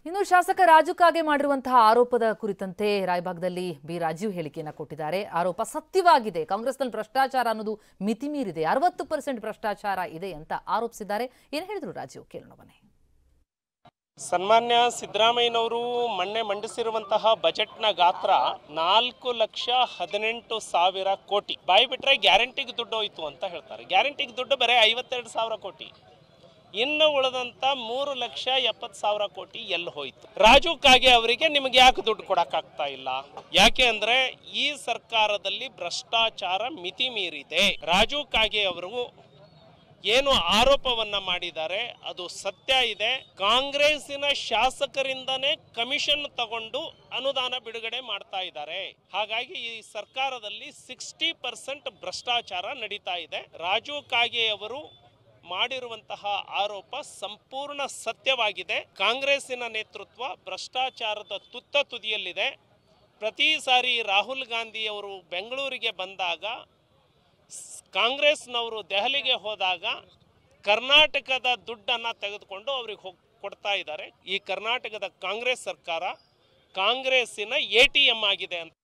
ಇನ್ನು ಶಾಸಕ ರಾಜು ಕಾಗೆ ಮಾಡಿರುವಂತಹ ಆರೋಪದ ಕುರಿತಂತೆ ರಾಯಬಾಗದಲ್ಲಿ ಬಿ ರಾಜೀವ್ ಹೇಳಿಕೆಯನ್ನು ಕೊಟ್ಟಿದ್ದಾರೆ. ಆರೋಪ ಸತ್ಯವಾಗಿದೆ, ಕಾಂಗ್ರೆಸ್ನಲ್ಲಿ ಭ್ರಷ್ಟಾಚಾರ ಅನ್ನೋದು ಮಿತಿ ಮೀರಿದೆ, 60% ಭ್ರಷ್ಟಾಚಾರ ಇದೆ ಅಂತ ಆರೋಪಿಸಿದ್ದಾರೆ. ಏನು ಹೇಳಿದ್ರು ರಾಜೀವ್ ಕೇಳೋಣ ಬನ್ನಿ. ಸನ್ಮಾನ್ಯ ಸಿದ್ದರಾಮಯ್ಯನವರು ಮೊನ್ನೆ ಮಂಡಿಸಿರುವಂತಹ ಬಜೆಟ್ನ ಗಾತ್ರ 4,18,000 ಕೋಟಿ. ಬಾಯಿ ಬಿಟ್ರೆ ಗ್ಯಾರಂಟಿಗೆ ದುಡ್ಡು ಹೋಯ್ತು ಅಂತ ಹೇಳ್ತಾರೆ. ಗ್ಯಾರಂಟಿಗೆ ದುಡ್ಡು ಬರೀ 52,000 ಕೋಟಿ. ಇನ್ನು ಉಳಿದಂತ 3,70,000 ಕೋಟಿ ಎಲ್ಲಿ ಹೋಯ್ತು? ರಾಜು ಕಾಗೆ ಅವರಿಗೆ ನಿಮಗೆ ಯಾಕೆ ದುಡ್ಡು ಕೊಡಕ್ಕಾಗ್ತಾ ಇಲ್ಲ? ಯಾಕೆ ಅಂದ್ರೆ ಈ ಸರ್ಕಾರದಲ್ಲಿ ಭ್ರಷ್ಟಾಚಾರ ಮಿತಿ ಮೀರಿದೆ. ರಾಜು ಕಾಗೆ ಅವರು ಏನು ಆರೋಪವನ್ನ ಮಾಡಿದ್ದಾರೆ ಅದು ಸತ್ಯ ಇದೆ. ಕಾಂಗ್ರೆಸ್ಸಿನ ಶಾಸಕರಿಂದನೇ ಕಮಿಷನ್ ತಗೊಂಡು ಅನುದಾನ ಬಿಡುಗಡೆ ಮಾಡ್ತಾ ಇದ್ದಾರೆ. ಹಾಗಾಗಿ ಈ ಸರ್ಕಾರದಲ್ಲಿ 60% ಭ್ರಷ್ಟಾಚಾರ ನಡೀತಾ ಇದೆ. ರಾಜು ಕಾಗೆ ಅವರು ಮಾಡಿರುವಂತಹ ಆರೋಪ ಸಂಪೂರ್ಣ ಸತ್ಯವಾಗಿದೆ. ಕಾಂಗ್ರೆಸ್ಸಿನ ನೇತೃತ್ವ ಭ್ರಷ್ಟಾಚಾರದ ತುತ್ತ ತುದಿಯಲ್ಲಿದೆ. ಪ್ರತಿ ಸಾರಿ ರಾಹುಲ್ ಗಾಂಧಿ ಅವರು ಬೆಂಗಳೂರಿಗೆ ಬಂದಾಗ, ಕಾಂಗ್ರೆಸ್ನವರು ದೆಹಲಿಗೆ ಹೋದಾಗ ಕರ್ನಾಟಕದ ದುಡ್ಡನ್ನು ತೆಗೆದುಕೊಂಡು ಅವ್ರಿಗೆ ಕೊಡ್ತಾ ಇದ್ದಾರೆ. ಈ ಕರ್ನಾಟಕದ ಕಾಂಗ್ರೆಸ್ ಸರ್ಕಾರ ಕಾಂಗ್ರೆಸ್ಸಿನ ATM ಆಗಿದೆ ಅಂತ